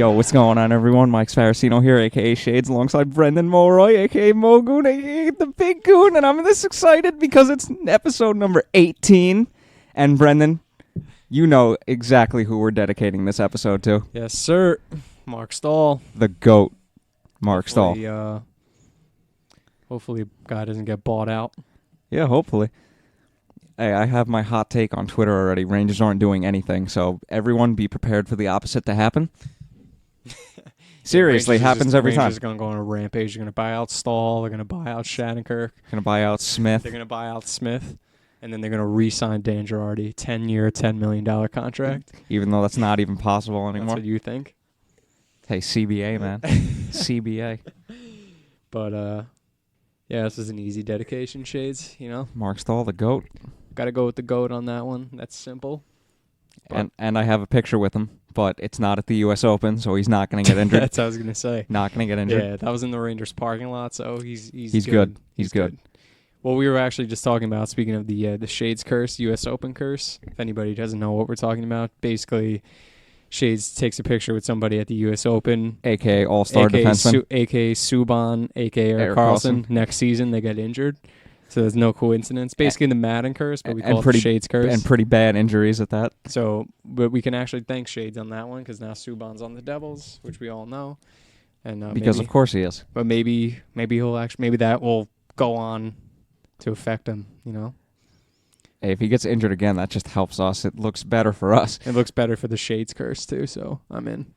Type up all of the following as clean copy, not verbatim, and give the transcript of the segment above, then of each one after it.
Yo, what's going on, everyone? Mike Sparacino here, a.k.a. Shades, alongside Brendan Mulroy, a.k.a. Mogoon, a.k.a. The Big Goon, and I'm this excited because it's episode number 18. And Brendan, you know exactly who we're dedicating this episode to. Yes, sir. Mark Stahl. The GOAT, Mark Stahl. Hopefully, guy doesn't get bought out. Yeah, hopefully. Hey, I have my hot take on Twitter already. Rangers aren't doing anything, so everyone be prepared for the opposite to happen. Seriously, happens every time. Rangers are going to go on a rampage. They're going to buy out Stahl. They're going to buy out Shattenkirk. Going to buy out Smith. They're going to buy out Smith. And then they're going to re-sign Dan Girardi. 10-year, $10 million contract. Even though that's not even possible anymore. That's what you think? Hey, CBA, man. CBA. But, yeah, this is an easy dedication, Shades, you know? Mark Stahl, the GOAT. Got to go with the GOAT on that one. That's simple. And I have a picture with him, but it's not at the U.S. Open, so he's not going to get injured. That's what I was going to say. Not going to get injured. Yeah, that was in the Rangers parking lot, so he's good. He's good. Well, we were actually just talking about, speaking of the Shades curse, U.S. Open curse. If anybody doesn't know what we're talking about, basically Shades takes a picture with somebody at the U.S. Open. A.K.A. All-Star defenseman. A.K.A. Subban, A.K.A. Eric Carlson. Next season, they get injured. So there's no coincidence. Basically the Madden curse, but we call it the Shades curse. And pretty bad injuries at that. So, but we can actually thank Shades on that one because now Subban's on the Devils, which we all know. And because maybe, of course he is. But maybe that will go on to affect him, you know? Hey, if he gets injured again, that just helps us. It looks better for us. It looks better for the Shades curse, too, so I'm in.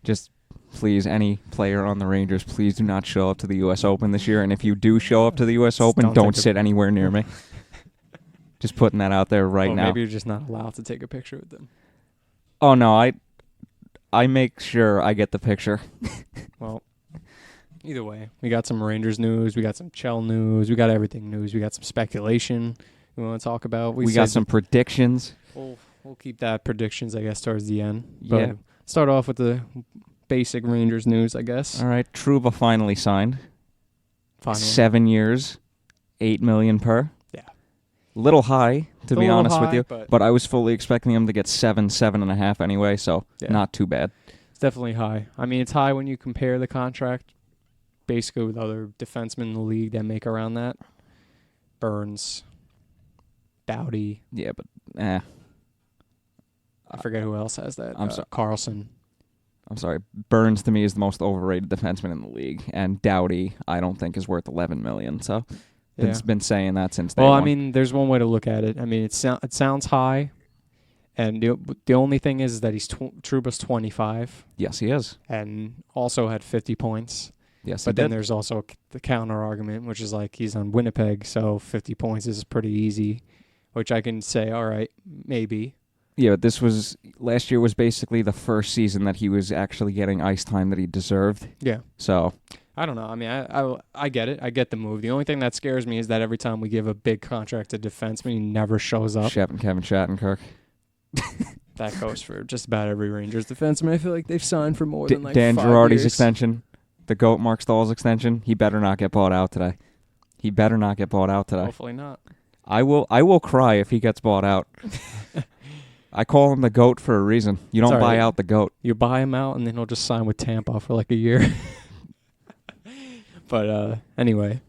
Just please, any player on the Rangers, please do not show up to the U.S. Open this year. And if you do show up to the U.S. Open, don't sit anywhere near me. Just putting that out there right now. Maybe you're just not allowed to take a picture with them. Oh, no, I make sure I get the picture. Well, either way, we got some Rangers news. We got some Chell news. We got everything news. We got some speculation we want to talk about. We got some predictions. We'll keep that predictions, I guess, towards the end. Yeah. But start off with the basic Rangers news, I guess. All right, Trouba finally signed. Finally. 7 years, $8 million per. Yeah. Little high, to be honest with you. But I was fully expecting him to get 7.5 anyway, so not too bad. It's definitely high. I mean, it's high when you compare the contract basically with other defensemen in the league that make around that. Burns, Doughty. Yeah, but I forget who else has that. Carlson. I'm sorry. Burns, to me, is the most overrated defenseman in the league, and Doughty, I don't think, is worth $11 million. So, it's been saying that since day one. Well, I mean, there's one way to look at it. I mean, it sounds high, and the only thing is that Trouba's 25. Yes, he is, and also had 50 points. Yes, but then there's also the counter argument, which is like he's on Winnipeg, so 50 points is pretty easy, which I can say, all right, maybe. Yeah, but last year was basically the first season that he was actually getting ice time that he deserved. Yeah. So I don't know. I mean, I get it. I get the move. The only thing that scares me is that every time we give a big contract to defenseman, he never shows up. Kevin Shattenkirk. That goes for just about every Rangers defenseman. I feel like they've signed for more than like Dan 5 Girardi's years. Extension, the GOAT Mark Stahl's extension. He better not get bought out today. Hopefully not. I will cry if he gets bought out. I call him the GOAT for a reason. You don't buy out the GOAT. You buy him out, and then he'll just sign with Tampa for like a year. But anyway.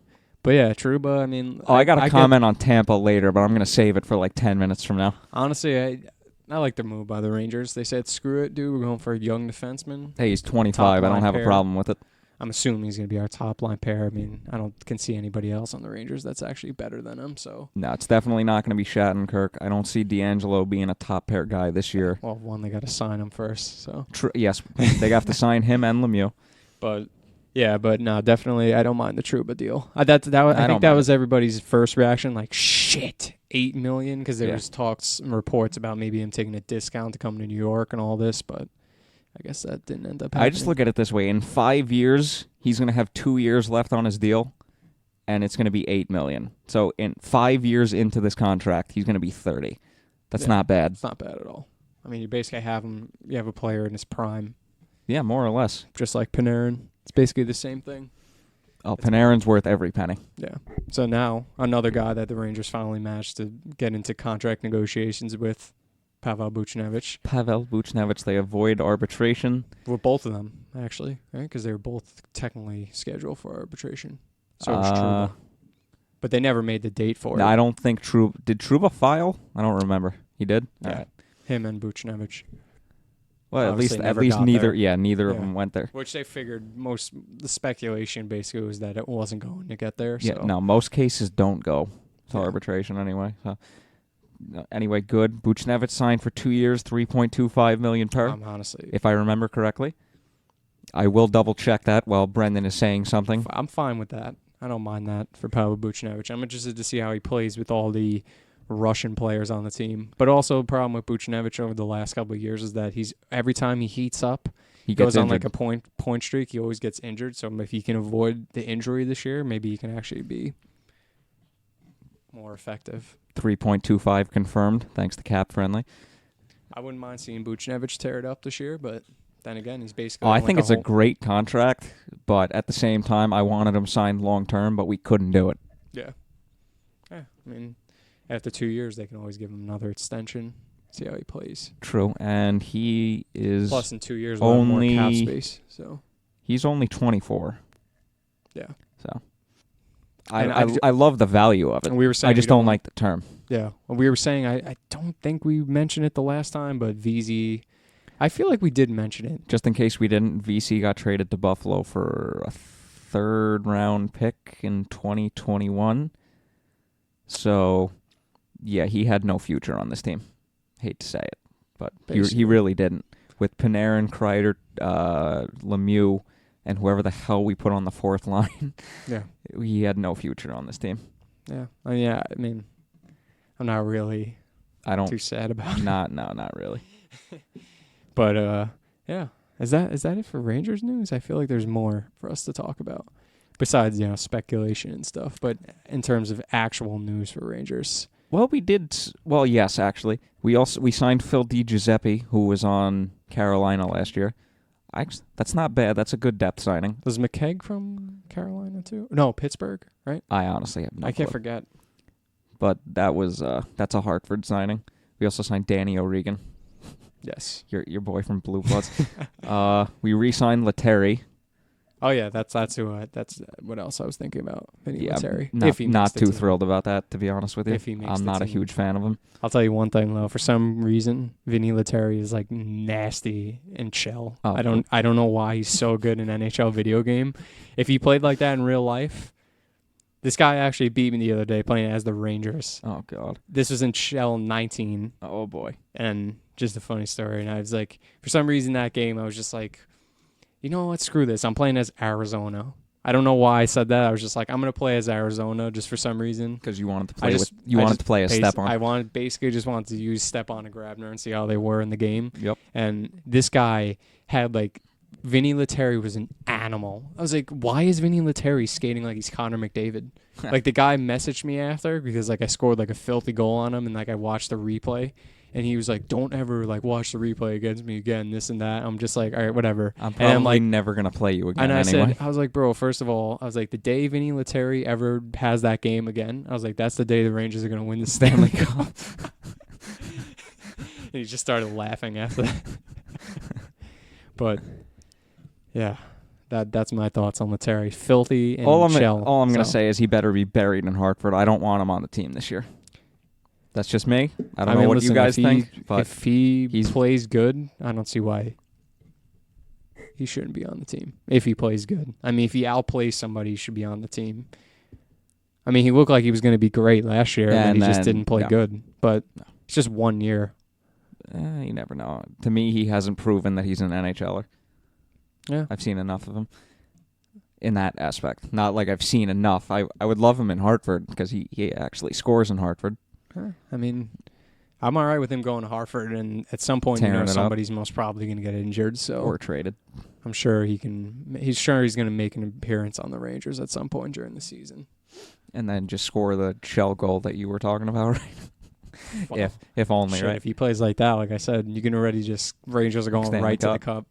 But yeah, Trouba, I mean... I got a comment on Tampa later, but I'm going to save it for like 10 minutes from now. Honestly, I like the move by the Rangers. They said, screw it, dude. We're going for a young defenseman. Hey, he's 25. I don't have a problem with it. I'm assuming he's going to be our top-line pair. I mean, I can see anybody else on the Rangers that's actually better than him. So no, it's definitely not going to be Shattenkirk. I don't see D'Angelo being a top-pair guy this year. Well, they got to sign him first. So yes, they have to sign him and Lemieux. But no, definitely, I don't mind the Trouba deal. I think that was everybody's first reaction, like, shit, $8 million, because there was talks and reports about maybe him taking a discount to come to New York and all this, but I guess that didn't end up happening. I just look at it this way. In 5 years, he's going to have 2 years left on his deal, and it's going to be $8 million. So in 5 years into this contract, he's going to be 30. That's not bad. It's not bad at all. I mean, you basically have a player in his prime. Yeah, more or less. Just like Panarin. It's basically the same thing. Oh, Panarin's worth every penny. Yeah. So now, another guy that the Rangers finally managed to get into contract negotiations with, Pavel Buchnevich. Pavel Buchnevich. They avoid arbitration. With both of them, actually, right? Because they were both technically scheduled for arbitration. So was Trouba. But they never made the date for it. I don't think Trouba... Did Trouba file? I don't remember. He did? Yeah. All right. Him and Buchnevich. Well, at least neither of them went there. Which they figured the speculation basically was that it wasn't going to get there. So. Yeah, no, most cases don't go to arbitration anyway. So anyway, good. Buchnevich signed for 2 years, $3.25 million per. Honestly, if I remember correctly. I will double check that while Brendan is saying something. I'm fine with that. I don't mind that for Pavel Buchnevich. I'm interested to see how he plays with all the Russian players on the team. But also the problem with Buchnevich over the last couple of years is that every time he heats up, he goes on like a point streak. He always gets injured. So if he can avoid the injury this year, maybe he can actually be more effective. 3.25 confirmed, thanks to Cap Friendly. I wouldn't mind seeing Buchnevich tear it up this year, but then again, he's basically... I think it's a great contract, but at the same time, I wanted him signed long-term, but we couldn't do it. Yeah. I mean, after 2 years, they can always give him another extension, see how he plays. True, and he is... Plus, in 2 years, we'll have more cap space, so... He's only 24. Yeah. So... I love the value of it. And we were saying I just don't like the term. Yeah. We were saying, I don't think we mentioned it the last time, but VZ... I feel like we did mention it. Just in case we didn't, VC got traded to Buffalo for a third-round pick in 2021. So, yeah, he had no future on this team. Hate to say it, but he really didn't. With Panarin, Kreider, Lemieux, and whoever the hell we put on the fourth line, he had no future on this team. Yeah. I mean, I'm not really too sad about it. Not really. But, yeah. Is that it for Rangers news? I feel like there's more for us to talk about. Besides, speculation and stuff. But in terms of actual news for Rangers. Well, we did... Well, yes, actually. We signed Phil DiGiuseppe, who was on Carolina last year. That's not bad. That's a good depth signing. Was McKegg from Carolina, too? No, Pittsburgh, right? I honestly have no clue. I can't forget. But that's a Hartford signing. We also signed Danny O'Regan. Yes. Your boy from Blue Bloods. We re-signed Lettieri. Oh yeah, that's what else I was thinking about. Vinny Lettieri. Not too thrilled about that, to be honest with you. I'm not a huge fan of him. I'll tell you one thing though. For some reason, Vinny Lettieri is like nasty in shell. Oh, I don't know why he's so good in NHL video game. If he played like that in real life, this guy actually beat me the other day playing as the Rangers. Oh God. This was in Shell 19. Oh boy. And just a funny story. And I was like, for some reason that game, I was just like, you know what? Screw this. I'm playing as Arizona. I don't know why I said that. I was just like, I'm going to play as Arizona just for some reason. Because you wanted to play as Stepan. I wanted to use Stepan and Grabner and see how they were in the game. Yep. And this guy had Vinny Lettieri was an animal. I was like, why is Vinny Lettieri skating like he's Connor McDavid? The guy messaged me after because I scored a filthy goal on him and I watched the replay. And he was like, don't ever watch the replay against me again, this and that. I'm just like, all right, whatever. I'm probably never going to play you again and I was like, bro, first of all, the day Vinny Lettieri ever has that game again, I was like, that's the day the Rangers are going to win the Stanley Cup. And he just started laughing after that. But, yeah, that's my thoughts on Lettieri. Filthy and shell. All I'm going to say is he better be buried in Hartford. I don't want him on the team this year. That's just me. I don't know what you guys think. But if he plays good, I don't see why he shouldn't be on the team. If he plays good. I mean, if he outplays somebody, he should be on the team. I mean, he looked like he was going to be great last year, and he just didn't play good. But it's just 1 year. You never know. To me, he hasn't proven that he's an NHLer. Yeah. I've seen enough of him in that aspect. Not like I've seen enough. I would love him in Hartford because he actually scores in Hartford. I mean, I'm all right with him going to Hartford, and at some point, somebody's most probably going to get injured, or traded. I'm sure he's going to make an appearance on the Rangers at some point during the season, and then just score the shell goal that you were talking about, right? Well, if only, right? If he plays like that, like I said, you can already Rangers are going right to the cup.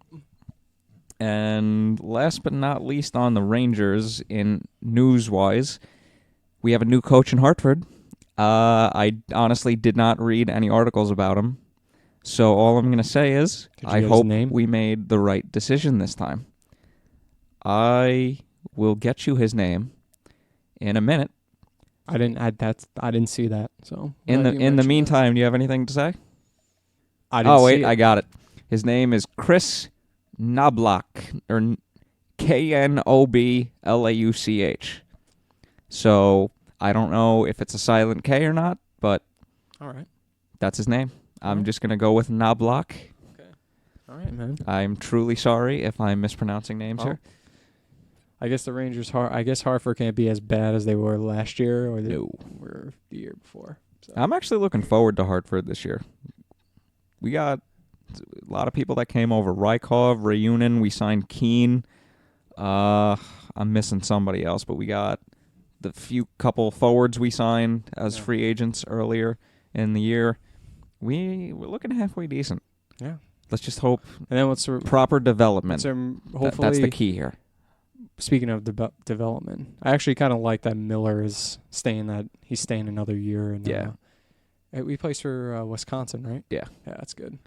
And last but not least on the Rangers, in news-wise, we have a new coach in Hartford. I honestly did not read any articles about him. So all I'm going to say is I hope name? we made the right decision this time. I will get you his name in a minute. I didn't see that. So in the meantime, do you have anything to say? I got it. His name is Chris Knoblauch, or Knoblauch. So I don't know if it's a silent K or not, but all right, that's his name. I'm just gonna go with Knoblauch. Okay. All right, man. I'm truly sorry if I'm mispronouncing names here. I guess the Rangers Hartford can't be as bad as they were last year or they were the year before. So. I'm actually looking forward to Hartford this year. We got a lot of people that came over. Rykov, Rayunin, we signed Keene. I'm missing somebody else, but we got the couple forwards we signed as free agents earlier in the year. We're looking halfway decent. Yeah. Let's just hope. And then what's proper development? Hopefully, that's the key here. Speaking of development, I actually kind of like that Miller is he's staying another year. And, we plays for Wisconsin, right? Yeah. Yeah, that's good.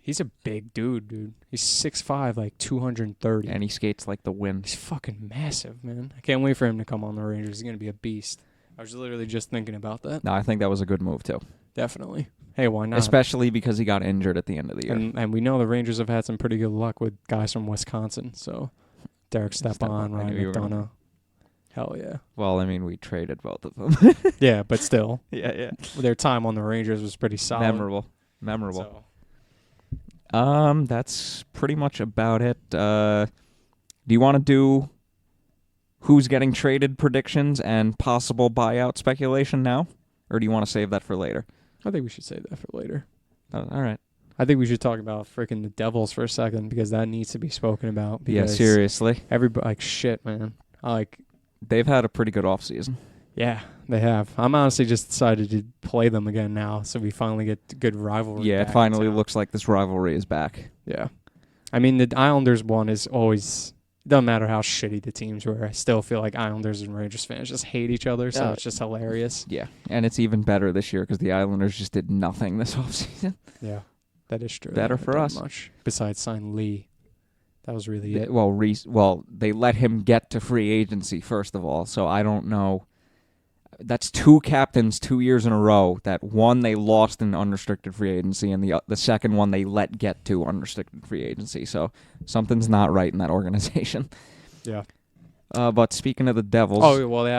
He's a big dude. He's 6'5", like 230. And he skates like the wind. He's fucking massive, man. I can't wait for him to come on the Rangers. He's going to be a beast. I was literally just thinking about that. No, I think that was a good move, too. Definitely. Hey, why not? Especially because he got injured at the end of the year. And we know the Rangers have had some pretty good luck with guys from Wisconsin, so... Derek Stepan, Ryan McDonough. Hell yeah. Well, I mean, we traded both of them. Yeah, but still. Yeah. Their time on the Rangers was pretty solid. Memorable. So. That's pretty much about it. Do you want to do who's getting traded predictions and possible buyout speculation now? Or do you want to save that for later? I think we should save that for later. All right. I think we should talk about freaking the Devils for a second because that needs to be spoken about. Yeah, seriously. Everybody, shit, man. They've had a pretty good offseason. Yeah, they have. I'm honestly just decided to play them again now, so we finally get good rivalry. Yeah, it finally looks like this rivalry is back. Yeah. I mean, the Islanders one is always... Doesn't matter how shitty the teams were. I still feel like Islanders and Rangers fans just hate each other, so it's just hilarious. Yeah, and it's even better this year because the Islanders just did nothing this offseason. Yeah. That is true. Better for us. Much. Besides sign Lee. That was really it. Well, they let him get to free agency, first of all, so I don't know. That's two captains 2 years in a row that one they lost in unrestricted free agency and the second one they let get to unrestricted free agency. So something's not right in that organization. Yeah. But speaking of the Devils... Oh, well, they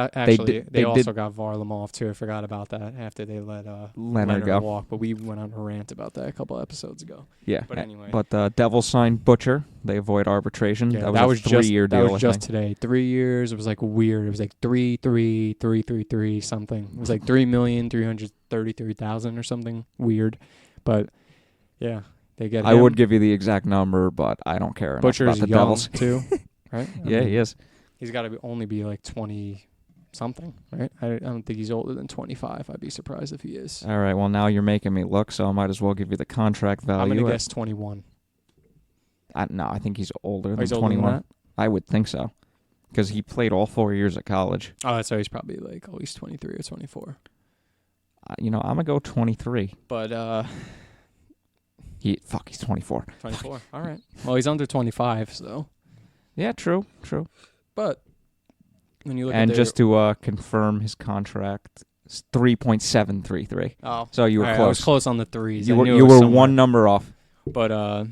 also got Varlamov, too. I forgot about that after they let Leonard go. Walk. But we went on a rant about that a couple episodes ago. Yeah. But anyway. But the Devils signed Butcher. They avoid arbitration. Yeah, that was a 3-year deal, That was just today. 3 years. It was like weird. It was like 3 something. It was like 3,333,000 or something weird. But, yeah, they get him. I would give you the exact number, but I don't care enough about the Devils. Too, right? Yeah, he is. He's got to only be like 20-something, right? I don't think he's older than 25. I'd be surprised if he is. All right, well, now you're making me look, so I might as well give you the contract value. I'm going to guess 21. No, I think he's older than 21. Older than that? I would think so, because he played all 4 years at college. Oh, so he's probably like at least 23 or 24. I'm going to go 23. But, he's 24. 24, all right. Well, he's under 25, so. Yeah, true. But when you look at just to confirm his contract, it's 3.733. Oh, so you were close. I was close on the threes. You were one number off. But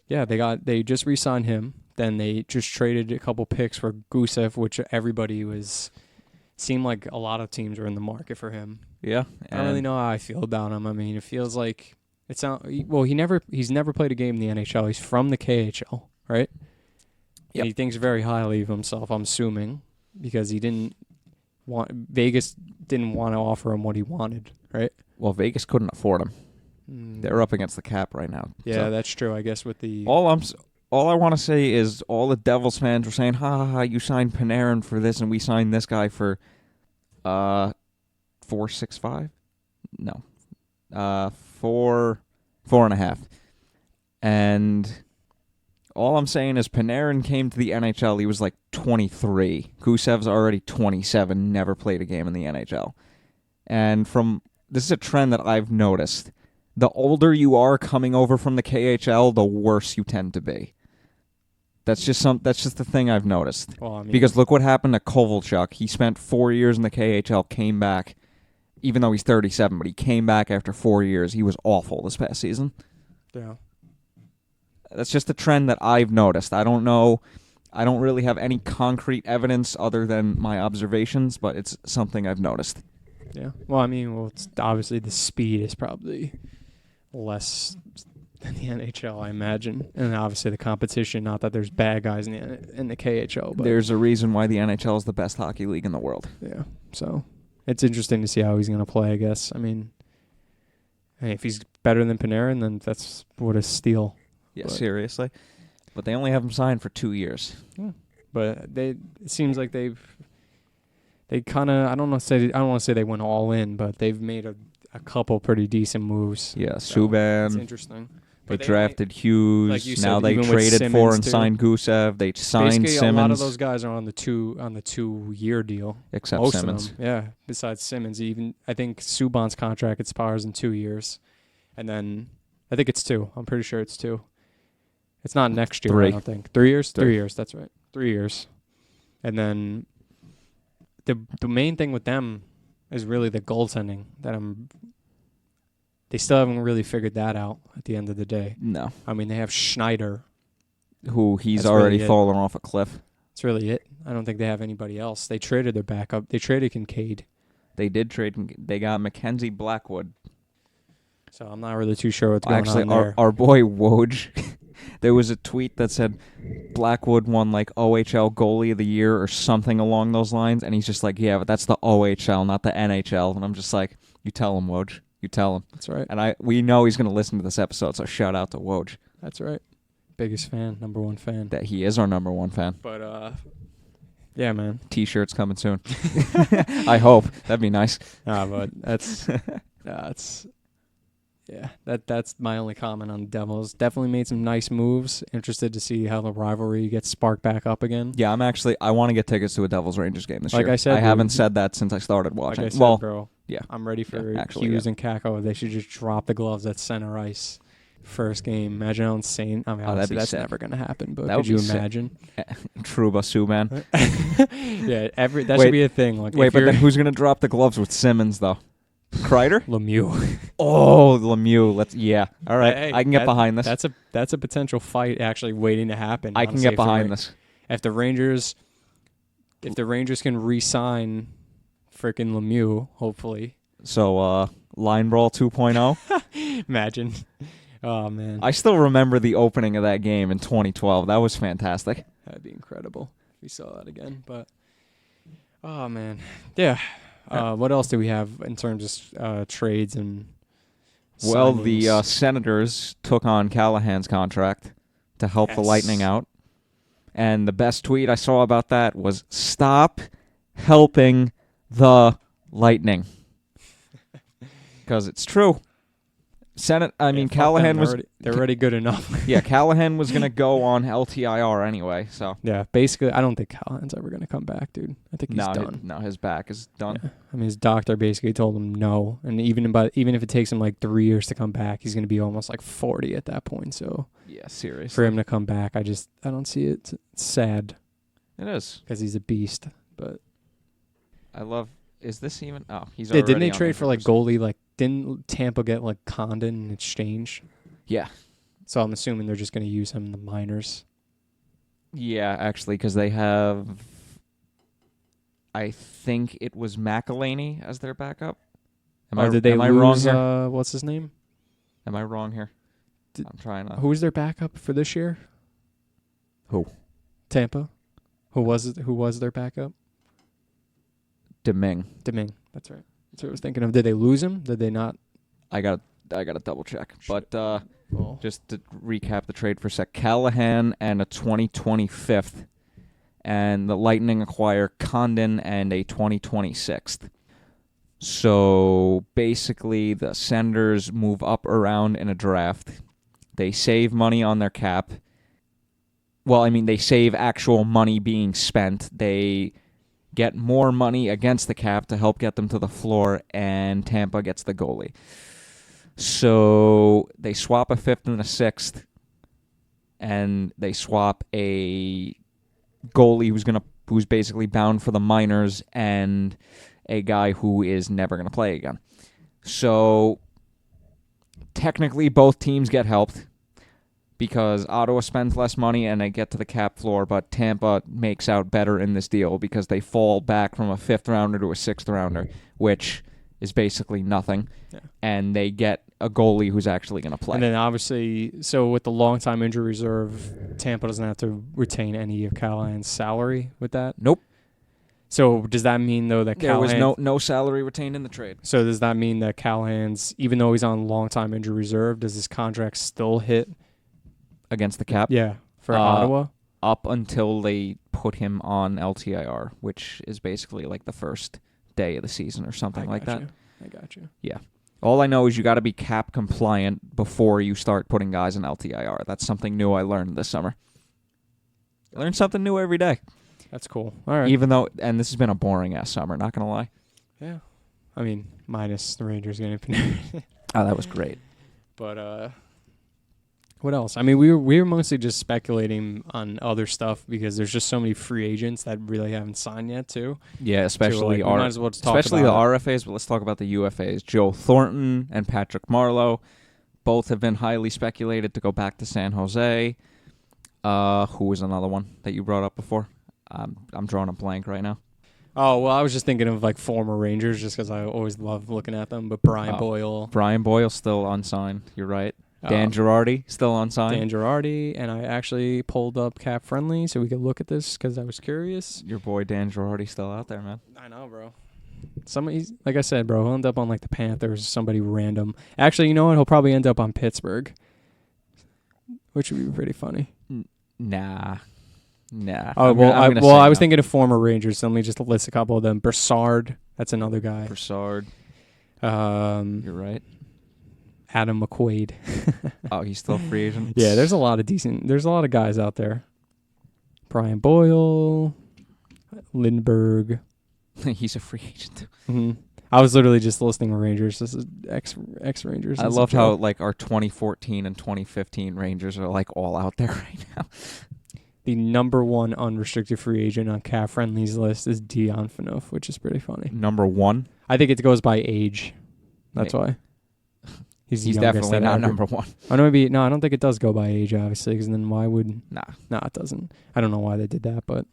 yeah, they just re-signed him. Then they just traded a couple picks for Gusev, which seemed like a lot of teams were in the market for him. Yeah, I don't really know how I feel about him. I mean, it feels like he's never played a game in the NHL. He's from the KHL, right? Yep. And he thinks very highly of himself, I'm assuming, because Vegas didn't want to offer him what he wanted, right? Well, Vegas couldn't afford him. They're up against the cap right now. Yeah, so that's true. I guess with the all I want to say is all the Devils fans were saying, "Ha, you signed Panarin for this, and we signed this guy for $4.65." No, 4.5, and. All I'm saying is Panarin came to the NHL, he was like 23. Gusev's already 27, never played a game in the NHL. And this is a trend that I've noticed. the older you are coming over from the KHL, the worse you tend to be. That's just the thing I've noticed. Well, I mean, because look what happened to Kovalchuk. He spent 4 years in the KHL, came back, even though he's 37, but he came back after 4 years. He was awful this past season. Yeah. That's just a trend that I've noticed. I don't know. I don't really have any concrete evidence other than my observations, but it's something I've noticed. Yeah. Well, I mean, it's obviously the speed is probably less than the NHL, I imagine, and obviously the competition. Not that there's bad guys in the KHL, but there's a reason why the NHL is the best hockey league in the world. Yeah. So it's interesting to see how he's going to play. I guess. I mean, hey, if he's better than Panarin, then that's what a steal. Yeah, seriously. But they only have him signed for 2 years. Yeah. But it seems like they kind of I don't want to say they went all in, but they've made a couple pretty decent moves. Yeah, Subban. It's interesting. They drafted Hughes. Like you now said, they traded for and signed Gusev. They signed Basically, Simmons. A lot of those guys are on the 2-year deal. Except Most Simmons. of them, yeah. Besides Simmons, even I think Subban's contract expires in 2 years, and then I think it's 2. I'm pretty sure it's 2. It's not next year. 3. I don't think 3 years. 3 years. That's right. 3 years, and then the main thing with them is really the goaltending. They still haven't really figured that out at the end of the day. No. I mean, they have Schneider, who he's That's already really fallen off a cliff. That's really it. I don't think they have anybody else. They traded their backup. They traded Kincaid. They did trade. They got Mackenzie Blackwood. So I'm not really too sure what's going on there. Our boy Woj, there was a tweet that said Blackwood won like OHL goalie of the year or something along those lines, and he's just like, yeah, but that's the OHL, not the NHL. And I'm just like, you tell him, Woj. You tell him. That's right. And we know he's going to listen to this episode, so shout out to Woj. That's right. Biggest fan, number one fan. That he is our number one fan. But, yeah, man. T-shirts coming soon. I hope. That'd be nice. But that's my only comment on the Devils. Definitely made some nice moves. Interested to see how the rivalry gets sparked back up again. Yeah, I want to get tickets to a Devils-Rangers game this year. Like I said, I haven't said that since I started watching. Like I said, bro. Yeah. I'm ready for Hughes and Kako. They should just drop the gloves at center ice. First game. Imagine how insane. I mean, obviously that's never going to happen, but could you imagine? Trouba, Subban. Yeah, that should be a thing. Like, but then who's going to drop the gloves with Simmons, though? Kreider? Lemieux. Oh, Lemieux. All right. Hey, I can get behind this. That's a potential fight actually waiting to happen. I can get behind this. If the Rangers can re-sign freaking Lemieux, hopefully. So, line brawl 2.0. Imagine. Oh, man. I still remember the opening of that game in 2012. That was fantastic. That'd be incredible if we saw that again. But, oh, man. Yeah. What else do we have in terms of trades and signings? Well, the Senators took on Callahan's contract to help the Lightning out. And the best tweet I saw about that was, "Stop helping the Lightning." Because it's true. Callahan was... They're already good enough. Yeah, Callahan was going to go on LTIR anyway, so... Yeah, basically, I don't think Callahan's ever going to come back, dude. I think he's done. No, his back is done. Yeah. I mean, his doctor basically told him no. And even if it takes him like 3 years to come back, he's going to be almost like 40 at that point. So, yeah, seriously. For him to come back, I don't see it. It's sad. It is. Because he's a beast. But is this even... Oh, he's already didn't they trade for like goalie? Like, didn't Tampa get like Condon in exchange? Yeah. So I'm assuming they're just going to use him in the minors. Yeah, actually, because they have... I think it was McElhaney as their backup. Am I wrong here? What's his name? Am I wrong here? I'm trying to... Who's their backup for this year? Who? Tampa. Who was their backup? Deming. That's right. That's what I was thinking of. Did they lose him? Did they not? I got to double check. But just to recap the trade for a sec, Callahan and a 2025th, and the Lightning acquire Condon and a 2026th. So basically, the Senators move up around in a draft. They save money on their cap. Well, I mean, they save actual money being spent. They get more money against the cap to help get them to the floor, and Tampa gets the goalie. So they swap a 5th and a 6th, and they swap a goalie who's basically bound for the minors and a guy who is never going to play again. So technically both teams get helped because Ottawa spends less money and they get to the cap floor, but Tampa makes out better in this deal because they fall back from a 5th rounder to a 6th rounder, which is basically nothing, and they get a goalie who's actually going to play. And then obviously, so with the long-time injury reserve, Tampa doesn't have to retain any of Callahan's salary with that? Nope. So does that mean, though, that Callahan... There was no salary retained in the trade. So does that mean that Callahan's, even though he's on long-time injury reserve, does his contract still hit? Against the cap? Yeah, for Ottawa? Up until they put him on LTIR, which is basically like the first day of the season or something like that. I got you. Yeah. All I know is you got to be cap compliant before you start putting guys in LTIR. That's something new I learned this summer. I learn something new every day. That's cool. All right. Even though, and this has been a boring-ass summer, not going to lie. Yeah. I mean, minus the Rangers getting Panarin. Oh, that was great. But, what else? I mean, we were mostly just speculating on other stuff because there's just so many free agents that really haven't signed yet, too. Yeah, especially the RFAs, but let's talk about the UFAs. Joe Thornton and Patrick Marleau both have been highly speculated to go back to San Jose. Who was another one that you brought up before? I'm drawing a blank right now. Oh, well, I was just thinking of like former Rangers just because I always love looking at them, but Brian Boyle. Brian Boyle still unsigned. You're right. Dan Girardi, still unsigned. Dan Girardi, and I actually pulled up Cap Friendly so we could look at this because I was curious. Your boy Dan Girardi still out there, man. I know, bro. Somebody, like I said, bro, he'll end up on like the Panthers, somebody random. Actually, you know what? He'll probably end up on Pittsburgh, which would be pretty funny. Nah. Oh, I was thinking of former Rangers, so let me just list a couple of them. Broussard, that's another guy. Broussard. You're right. Adam McQuaid. Oh, he's still a free agent? Yeah, there's a lot of guys out there. Brian Boyle, Lindbergh. He's a free agent. Mm-hmm. I was literally just listing Rangers. This is ex-Rangers. I love how like our 2014 and 2015 Rangers are like all out there right now. The number one unrestricted free agent on Cap Friendly's list is Dion Phaneuf, which is pretty funny. Number one? I think it goes by age. That's why. He's definitely not number one. I don't think it does go by age, obviously, because then why would... Nah, it doesn't. I don't know why they did that, but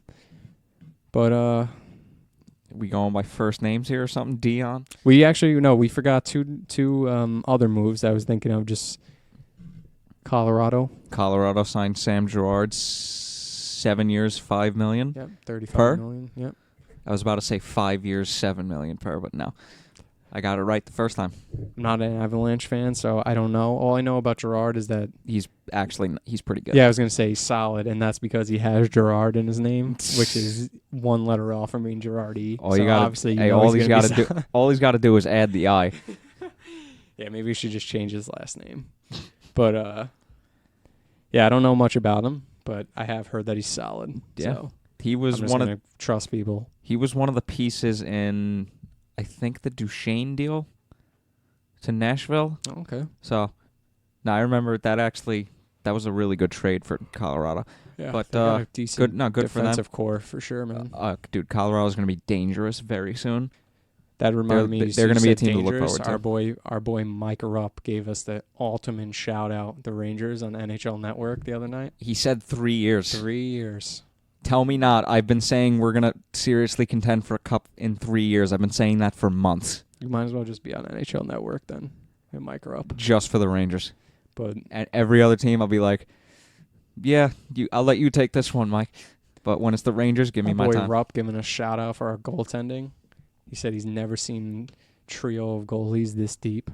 we going by first names here or something? Dion? We actually, we forgot two other moves I was thinking of, just Colorado. Colorado signed Sam Girard, 7 years, $5 million. Yep, $35 million. Yep. I was about to say 5 years, $7 million per, but no. I got it right the first time. I'm not an Avalanche fan, so I don't know. All I know about Girard is that he's pretty good. Yeah, I was going to say he's solid, and that's because he has Girard in his name, which is one letter off from being Girardi. All he's got to do is add the I. Yeah, maybe we should just change his last name. But yeah, I don't know much about him, but I have heard that he's solid. Yeah, so he was I'm just gonna trust people. He was one of the pieces in, I think, the Duchesne deal to Nashville. Oh, okay. So, I remember that was a really good trade for Colorado. Yeah, but good for them. Defensive core for sure, man. Dude, Colorado's going to be dangerous very soon. That reminded me. They're going to be a team to look forward to. Our boy Mike Rupp gave us the ultimate shout out, the Rangers on NHL Network the other night. He said 3 years. 3 years. Tell me not. I've been saying we're going to seriously contend for a cup in 3 years. I've been saying that for months. You might as well just be on NHL Network then, and Mike Rupp. Just for the Rangers. But and every other team, I'll be like, yeah, I'll let you take this one, Mike. But when it's the Rangers, give me my time. Boy Rupp giving a shout out for our goaltending. He said he's never seen trio of goalies this deep.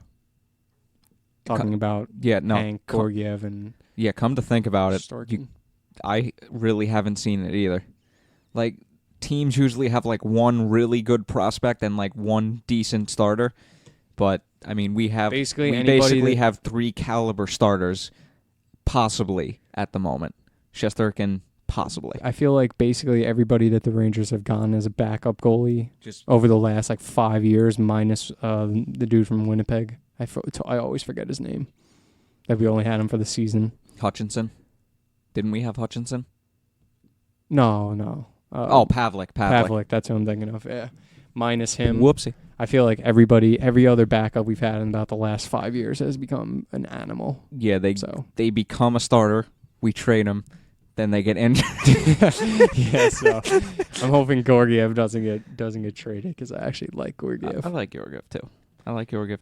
Talking about Hank, Gorgiev, and... Yeah, come to think about it, I really haven't seen it either. Like, teams usually have, like, one really good prospect and, like, one decent starter. But, I mean, we basically have 3 caliber starters, possibly, at the moment. Shesterkin, Possibly. I feel like basically everybody that the Rangers have gotten as a backup goalie over the last 5 years, minus the dude from Winnipeg. I always forget his name. That we only had him for the season. Hutchinson. Didn't we have Hutchinson? No. Pavlik. Pavlik, that's who I'm thinking of. Yeah. Minus him. Whoopsie. I feel like every other backup we've had in about the last 5 years has become an animal. Yeah, they become a starter. We trade them. Then they get injured. Yeah, so I'm hoping Georgiev doesn't get traded because I actually like Georgiev. I like Georgiev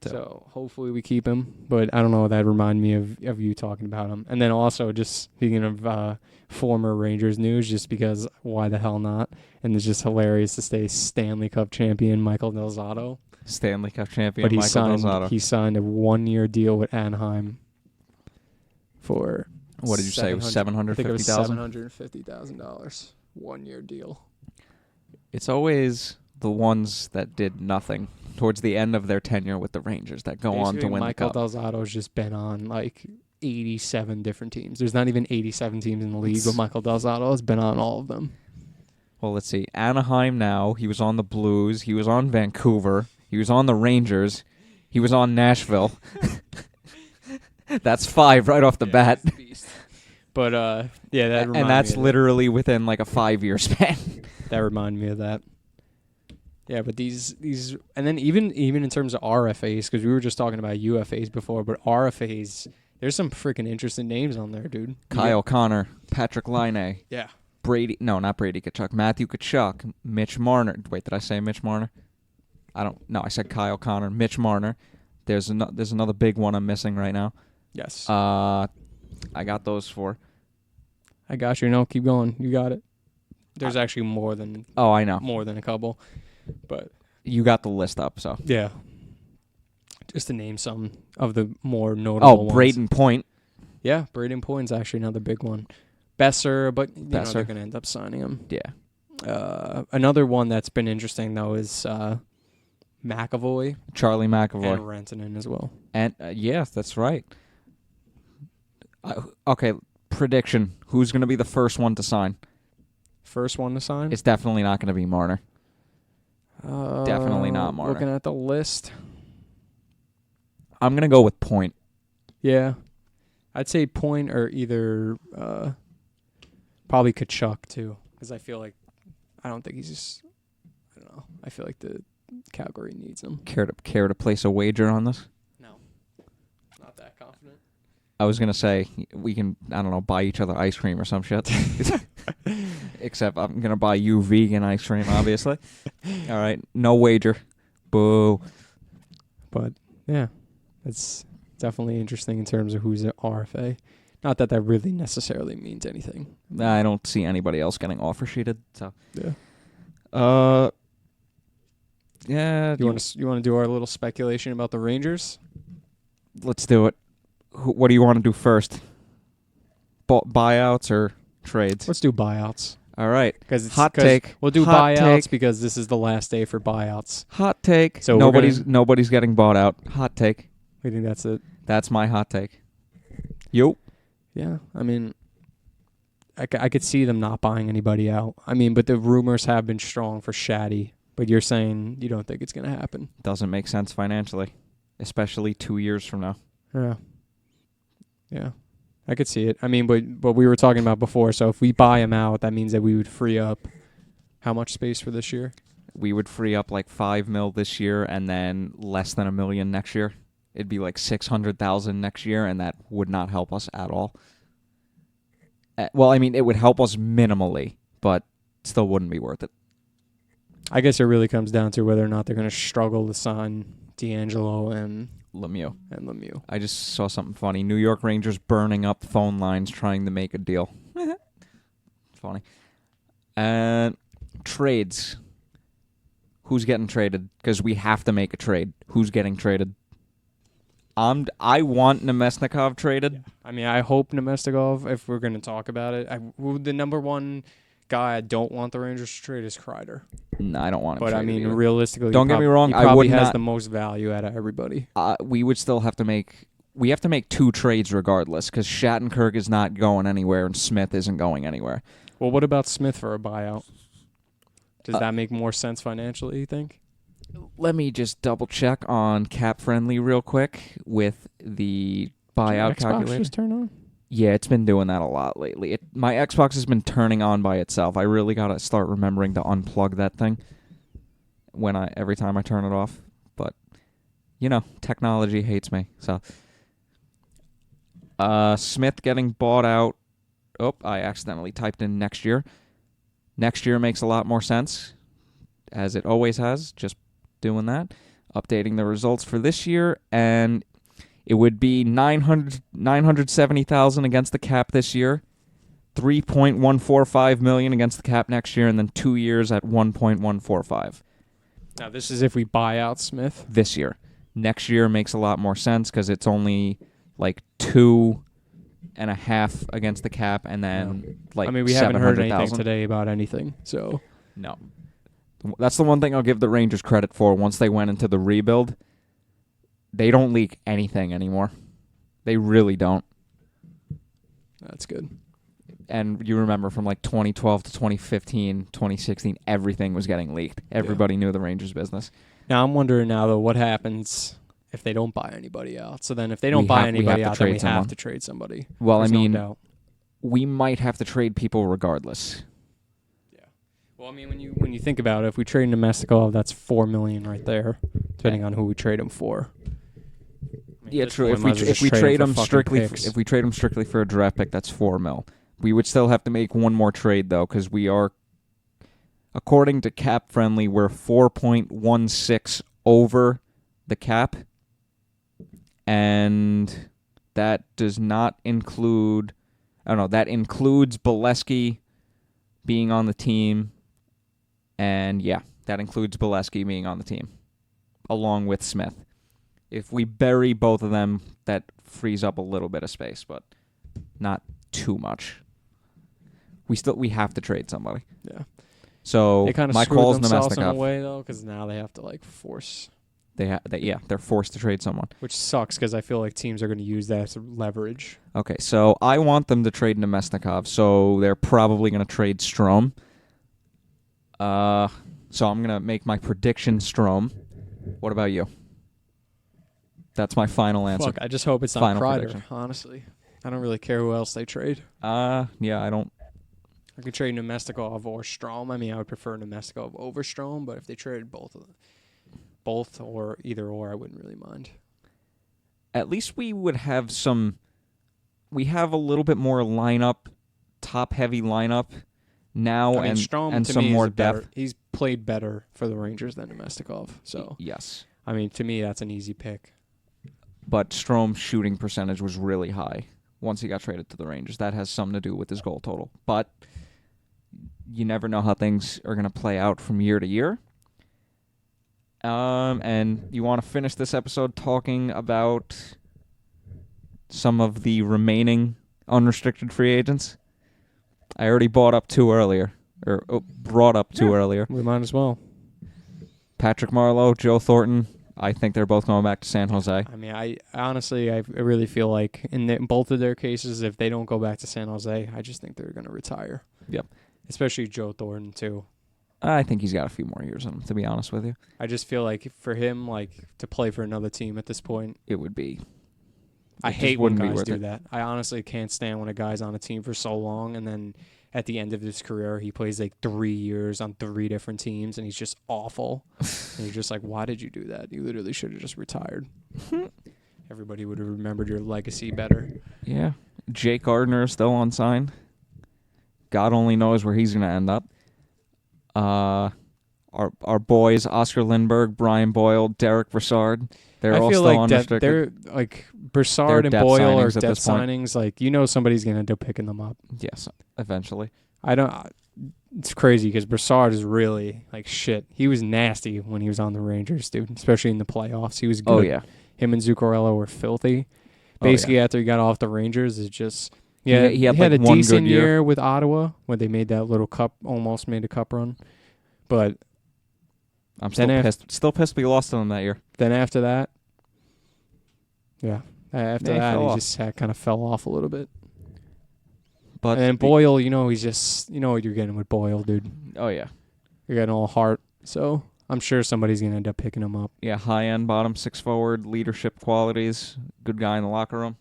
too. So hopefully we keep him, but I don't know. That remind me of you talking about him. And then also just speaking of former Rangers news, just because why the hell not? And it's just hilarious to stay Stanley Cup champion Michael Del Zotto. Stanley Cup champion Michael Del Zotto. He signed a 1-year deal with Anaheim for what did you say? $750,000. 1-year deal. It's always the ones that did nothing towards the end of their tenure with the Rangers that go on to win the Cup. Michael Del Zotto's just been on 87 different teams. There's not even 87 teams in the league, but Michael Del Zotto has been on all of them. Well, let's see. Anaheim now. He was on the Blues. He was on Vancouver. He was on the Rangers. He was on Nashville. That's 5 right off the bat. But, yeah, that and that's literally within a 5-year span. That reminded me of that. Yeah, but these, and then even in terms of RFAs, because we were just talking about UFAs before, but RFAs, there's some freaking interesting names on there, dude. Kyle Connor, Patrick Laine. Yeah. Not Brady Tkachuk, Matthew Tkachuk, Mitch Marner. Wait, did I say Mitch Marner? I said Kyle Connor, Mitch Marner. There's another big one I'm missing right now. Yes. I got those 4. I got you. No, keep going. You got it. There's actually more than. Oh, I know. More than a couple, but you got the list up, so yeah. Just to name some of the more notable ones. Braden Point. Yeah, Braden Point's actually another big one. Besser, but they're going to end up signing him. Yeah. Another one that's been interesting though is McAvoy, Charlie McAvoy, and Rantanen as well. And yes, that's right. Okay, prediction: who's going to be the first one to sign? First one to sign? It's definitely not going to be Marner. Definitely not Marner. Looking at the list, I'm going to go with Point. Yeah, I'd say Point or either probably Tkachuk too, because I don't think he's just. I don't know. I feel like the Calgary needs him. Care to place a wager on this? No, not that confident. I was going to say we can, buy each other ice cream or some shit. Except I'm going to buy you vegan ice cream, obviously. All right, no wager. Boo. But, yeah, it's definitely interesting in terms of who's at RFA. Not that really necessarily means anything. I don't see anybody else getting offer sheeted. So. Yeah. Yeah. You want to do our little speculation about the Rangers? Let's do it. What do you want to do first? Buyouts or trades? Let's do buyouts. All right. Hot take. We'll do buyouts because this is the last day for buyouts. Hot take. So nobody's getting bought out. Hot take. We think that's it. That's my hot take. Yo. Yeah, I mean, I could see them not buying anybody out. I mean, but the rumors have been strong for Shaddy. But you're saying you don't think it's going to happen. Doesn't make sense financially, especially 2 years from now. Yeah, I could see it. I mean, but we were talking about before, so if we buy him out, that means that we would free up how much space for this year? We would free up $5 million this year and then less than $1 million next year. It'd be $600,000 next year, and that would not help us at all. Well, I mean, it would help us minimally, but still wouldn't be worth it. I guess it really comes down to whether or not they're going to struggle to sign D'Angelo and Lemieux. I just saw something funny. New York Rangers burning up phone lines trying to make a deal. Funny. And trades. Who's getting traded? Because we have to make a trade. Who's getting traded? I want Nemesnikov traded. Yeah. I mean, I hope Nemesnikov, if we're going to talk about it. The number one guy I don't want the Rangers to trade is Kreider. No, I don't want him But, traded I mean, either. realistically, don't get me wrong, he I probably would has not, the most value out of everybody. We would still have to make... We have to make 2 trades regardless, because Shattenkirk is not going anywhere and Smith isn't going anywhere. Well, what about Smith for a buyout? Does that make more sense financially, you think? Let me just double check on Cap Friendly real quick with the buyout calculator. Just turn on? Yeah, it's been doing that a lot lately. My Xbox has been turning on by itself. I really got to start remembering to unplug that thing every time I turn it off. But, technology hates me. So, Smith getting bought out. Oh, I accidentally typed in next year. Next year makes a lot more sense, as it always has, just doing that. Updating the results for this year, and it would be $970,000 against the cap this year, $3.145 million against the cap next year, and then 2 years at $1.145. Now, this is if we buy out Smith? This year. Next year makes a lot more sense because it's only like 2.5 against the cap, and then we haven't heard anything today about anything, so no. That's the one thing I'll give the Rangers credit for. Once they went into the rebuild, they don't leak anything anymore. They really don't. That's good. And you remember from 2012 to 2015, 2016, everything was getting leaked. Everybody knew the Rangers business. Now I'm wondering though, what happens if they don't buy anybody out? So then if they don't buy anybody out, then we have to trade somebody. Well, we might have to trade people regardless. Yeah. Well, when you think about it, if we trade Nemestikov, that's $4 million right there, depending on who we trade him for. True. If we trade him strictly for a draft pick, that's $4 million. We would still have to make one more trade though, because we are, according to Cap Friendly, we're 4.16 over the cap. And that does not include, that includes Bolesky being on the team. And that includes Bolesky being on the team, along with Smith. If we bury both of them, that frees up a little bit of space, but not too much. We have to trade somebody. Yeah. So they kind of my call's themselves in a way though, because now they have to force. They're forced to trade someone, which sucks because I feel like teams are going to use that as leverage. Okay, so I want them to trade Nemestikov, so they're probably going to trade Strome. So I'm going to make my prediction Strome. What about you? That's my final answer. Fuck, I just hope it's not Kreider, honestly. I don't really care who else they trade. I don't. I could trade Nemestikov or Strome. I would prefer Nemestikov over Strome, but if they traded both or either or, I wouldn't really mind. At least we would have we have a little bit more lineup, top-heavy lineup now, Strome, and to some me, more depth. He's played better for the Rangers than Nemestikov. So yes. To me, that's an easy pick. But Strome's shooting percentage was really high once he got traded to the Rangers. That has something to do with his goal total. But you never know how things are going to play out from year to year. And you want to finish this episode talking about some of the remaining unrestricted free agents? I already brought up two earlier. We might as well. Patrick Marleau, Joe Thornton. I think they're both going back to San Jose. I honestly really feel like in both of their cases, if they don't go back to San Jose, I just think they're going to retire. Yep. Especially Joe Thornton, too. I think he's got a few more years in him, to be honest with you. I just feel like for him, to play for another team at this point, it would be. I hate when guys do that. I honestly can't stand when a guy's on a team for so long and then at the end of his career, he plays 3 years on 3 different teams and he's just awful. And you're just like, why did you do that? You literally should have just retired. Everybody would have remembered your legacy better. Yeah. Jake Gardner is still unsigned. God only knows where he's going to end up. Our boys, Oscar Lindbergh, Brian Boyle, Derek Brassard, they're all still unrestricted. They're Brassard and Boyle are depth signings. Somebody's going to end up picking them up. Yes, eventually. It's crazy because Brassard is really shit. He was nasty when he was on the Rangers, dude, especially in the playoffs. He was good. Oh, yeah. Him and Zuccarello were filthy. Basically, after he got off the Rangers, it's just... Yeah, he had a decent year with Ottawa when they made that little almost made a cup run. But I'm still pissed. Still pissed we lost to them that year. Then after that, he just kind of fell off a little bit. But and then Boyle, he's just, what you're getting with Boyle, dude. Oh, yeah. You're getting all heart. So I'm sure somebody's going to end up picking him up. Yeah, high-end bottom six forward, leadership qualities, good guy in the locker room.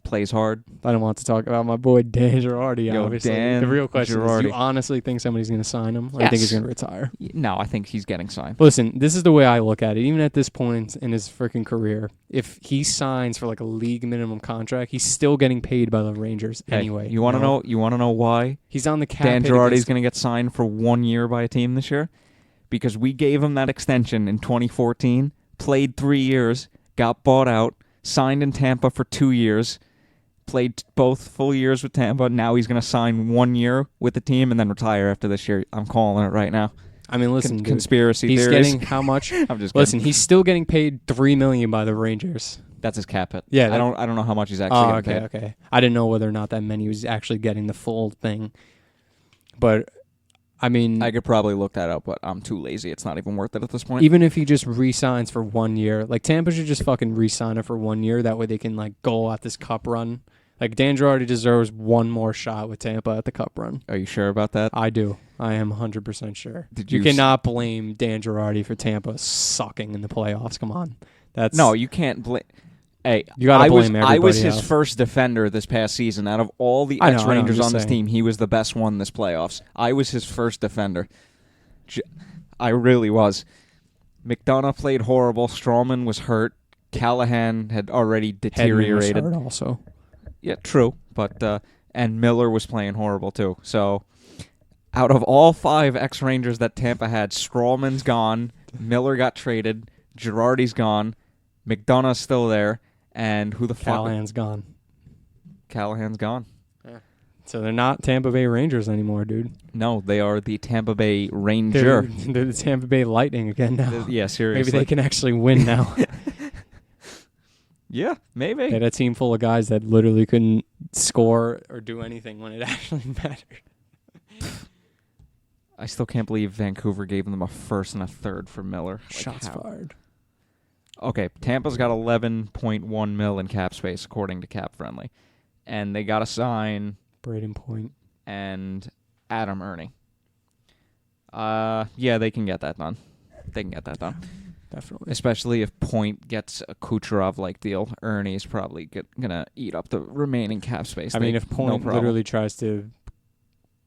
Plays hard. I don't want to talk about my boy Dan Girardi, obviously. The real question is, do you honestly think somebody's going to sign him? Or do you think he's going to retire? No, I think he's getting signed. Listen, this is the way I look at it. Even at this point in his freaking career, if he signs for like a league minimum contract, he's still getting paid by the Rangers anyway. You want to know? You want to know why? He's on the cap. Dan Girardi's going to get signed for 1 year by a team this year? Because we gave him that extension in 2014, played 3 years, got bought out, signed in Tampa for 2 years, played both full years with Tampa. Now he's going to sign 1 year with the team and then retire after this year. I'm calling it right now. I mean, listen, conspiracy he's theories. Getting how much? I'm just listen. kidding. He's still getting paid $3 million by the Rangers. That's his cap hit. Yeah, I don't know how much he's actually getting paid. Okay. I didn't know whether or not that meant he was actually getting the full thing. But I mean, I could probably look that up, but I'm too lazy. It's not even worth it at this point. Even if he just re-signs for 1 year, like Tampa should just fucking re-sign it for 1 year. That way they can like go at this cup run. Like Dan Girardi deserves one more shot with Tampa at the cup run. Are you sure about that? I do. I am 100% sure. You cannot blame Dan Girardi for Tampa sucking in the playoffs. Come on. No, you can't blame. Hey, you gotta blame everybody I was his else. first defender this past season. Out of all the ex-Rangers on this team, he was the best one this playoffs. I was his first defender. I really was. McDonough played horrible. Stroman was hurt. Callahan had already deteriorated. Hedman was hurt also. Yeah, true. But and Miller was playing horrible too. So out of all 5 ex-Rangers that Tampa had, Strawman's gone. Miller got traded. Girardi's gone. McDonough's still there. And who the fuck? Callahan's gone. Callahan's gone. Yeah. So they're not Tampa Bay Rangers anymore, dude. No, they are the Tampa Bay Ranger. They're the Tampa Bay Lightning again now. Yeah, seriously. Maybe they can actually win now. Yeah, maybe. They had a team full of guys that literally couldn't score or do anything when it actually mattered. I still can't believe Vancouver gave them a first and a third for Miller. Shots fired. Okay, Tampa's got 11.1 mil in cap space, according to Cap Friendly. And they got to sign Braden Point and Adam Ernie. Yeah, they can get that done. Definitely. Especially if Point gets a Kucherov-like deal. Ernie's probably going to eat up the remaining cap space. I mean, if Point literally tries to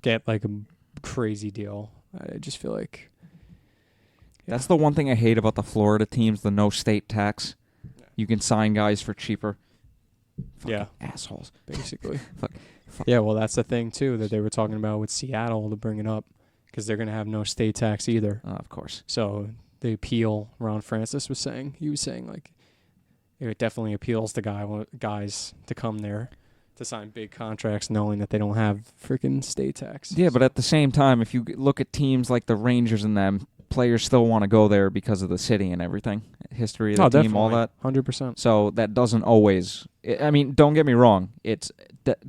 get like a crazy deal, I just feel like... Yeah. That's the one thing I hate about the Florida teams, the no state tax. You can sign guys for cheaper. Fucking assholes. Basically. Fuck. Yeah, well, that's the thing, too, that they were talking about with Seattle to bring it up, because they're going to have no state tax either. Of course. So the appeal, Ron Francis was saying, like, it definitely appeals to guys to come there to sign big contracts knowing that they don't have freaking state tax. Yeah, but at the same time, if you look at teams like the Rangers and them, players still want to go there because of the city and everything, history of the team, all that. 100%. So that doesn't always. I mean, don't get me wrong. It's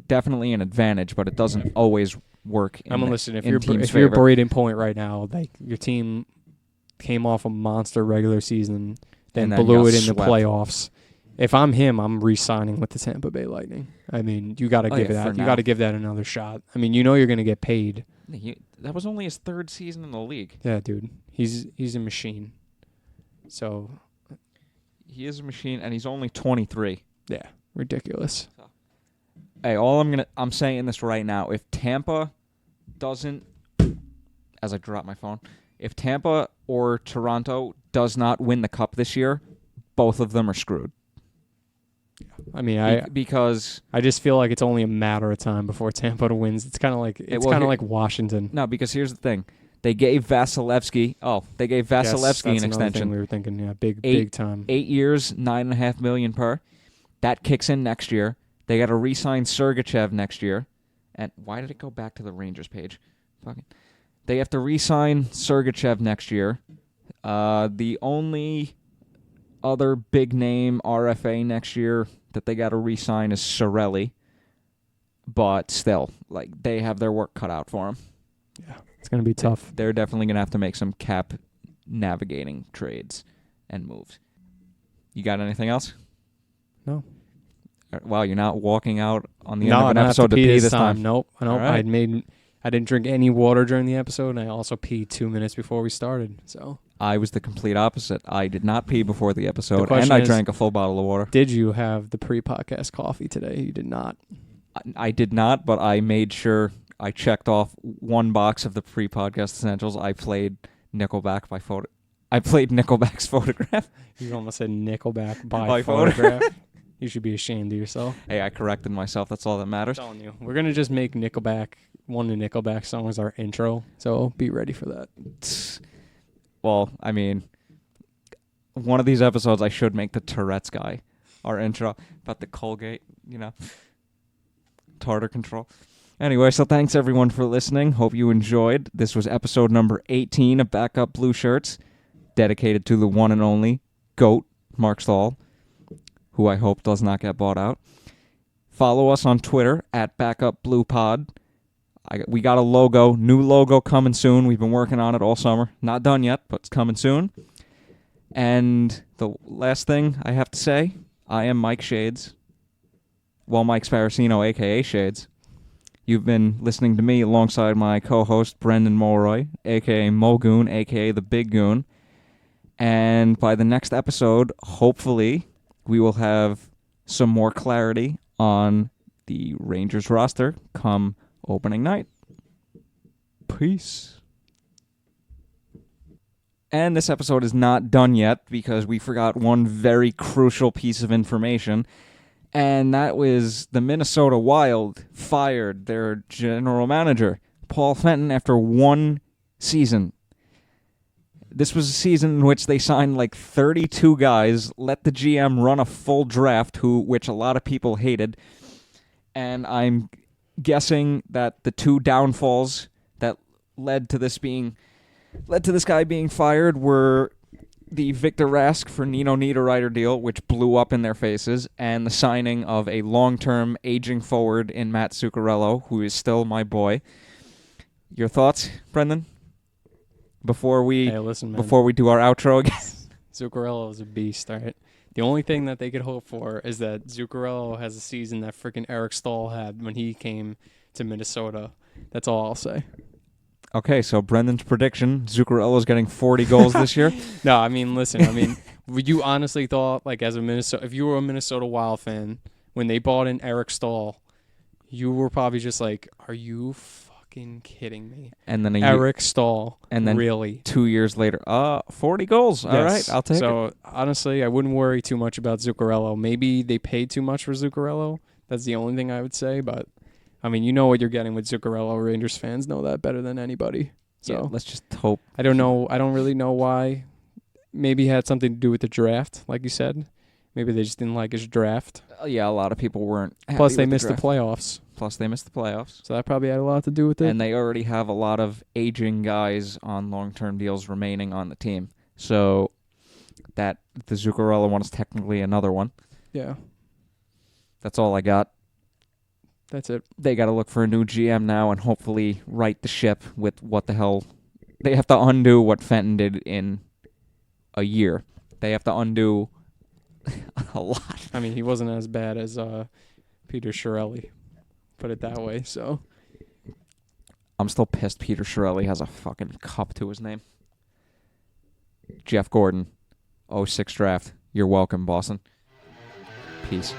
definitely an advantage, but it doesn't always work. Listen, if you're Braden Point right now, like your team came off a monster regular season, then blew it in the playoffs. If I'm him, I'm re-signing with the Tampa Bay Lightning. I mean, you got to give that. You got to give that another shot. I mean, you're going to get paid. That was only his 3rd season in the league. Yeah, dude. He's a machine. So he is a machine, and he's only 23. Yeah, ridiculous. Hey, I'm saying this right now. If Tampa doesn't, as I drop my phone, if Tampa or Toronto does not win the cup this year, both of them are screwed. I mean, because I just feel like it's only a matter of time before Tampa wins. It's kind of like like Washington. No, because here's the thing: they gave Vasilevsky. An extension. We were thinking, big time. 8 years, $9.5 million per. That kicks in next year. They got to re-sign Sergachev next year. And why did it go back to the Rangers page? Fucking. They have to re-sign Sergachev next year. The only other big name RFA next year that they got to re-sign is Cirelli. But still, like, they have their work cut out for them. Yeah, it's going to be tough. They're definitely going to have to make some cap navigating trades and moves. You got anything else? No. Wow, you're not walking out on the end of an episode to pee this time. Nope. Right. I didn't drink any water during the episode, and I also peed 2 minutes before we started. So I was the complete opposite. I did not pee before the episode, and I drank a full bottle of water. Did you have the pre-podcast coffee today? You did not. I did not, but I made sure I checked off one box of the pre-podcast essentials. I played Nickelback by photo. I played Nickelback's Photograph. You almost said Nickelback by Photograph. You should be ashamed of yourself. Hey, I corrected myself. That's all that matters. I'm telling you. We're going to just make Nickelback, one of the Nickelback songs, our intro. So be ready for that. Well, I mean, one of these episodes I should make the Tourette's guy our intro. About the Colgate, tartar control. Anyway, so thanks everyone for listening. Hope you enjoyed. This was episode number 18 of Backup Blueshirts, dedicated to the one and only GOAT, Mark Stahl, who I hope does not get bought out. Follow us on Twitter at Backup Blue Pod. We got a logo, new logo coming soon. We've been working on it all summer. Not done yet, but it's coming soon. And the last thing I have to say, I am Mike Shades. Well, Mike Sparacino, a.k.a. Shades. You've been listening to me alongside my co-host, Brendan Mulroy, a.k.a. Mogoon, a.k.a. The Big Goon. And by the next episode, hopefully, we will have some more clarity on the Rangers roster come opening night. Peace. And this episode is not done yet because we forgot one very crucial piece of information, and that was the Minnesota Wild fired their general manager, Paul Fenton, after one season. This was a season in which they signed like 32 guys, let the GM run a full draft, which a lot of people hated, and I'm guessing that the two downfalls that led to this guy being fired were the Victor Rask for Nino Niederreiter deal, which blew up in their faces, and the signing of a long-term aging forward in Matt Zuccarello, who is still my boy. Your thoughts, Brendan? Before we do our outro again. Zuccarello is a beast, all right? The only thing that they could hope for is that Zuccarello has a season that freaking Eric Stahl had when he came to Minnesota. That's all I'll say. Okay, so Brendan's prediction, Zuccarello's getting 40 goals this year? No, I mean, listen, you honestly thought, like, if you were a Minnesota Wild fan, when they bought in Eric Stahl, you were probably just like, are you fucking kidding me? And then Eric Stahl, and then really? 2 years later, 40 goals. All right, I'll take it. So, honestly, I wouldn't worry too much about Zuccarello. Maybe they paid too much for Zuccarello. That's the only thing I would say, but I mean, you know what you're getting with Zuccarello. Rangers fans know that better than anybody. So yeah, let's just hope. I don't know. I don't really know why. Maybe it had something to do with the draft, like you said. Maybe they just didn't like his draft. Yeah, a lot of people weren't happy. Plus, they missed the playoffs. So that probably had a lot to do with it. And they already have a lot of aging guys on long-term deals remaining on the team. So that the Zuccarello one is technically another one. Yeah. That's all I got. That's it. They got to look for a new GM now and hopefully right the ship with what the hell. They have to undo what Fenton did in a year. They have to undo a lot. I mean, he wasn't as bad as Peter Chiarelli, put it that way. So I'm still pissed Peter Chiarelli has a fucking cup to his name. Jeff Gordon, 06 draft. You're welcome, Boston. Peace.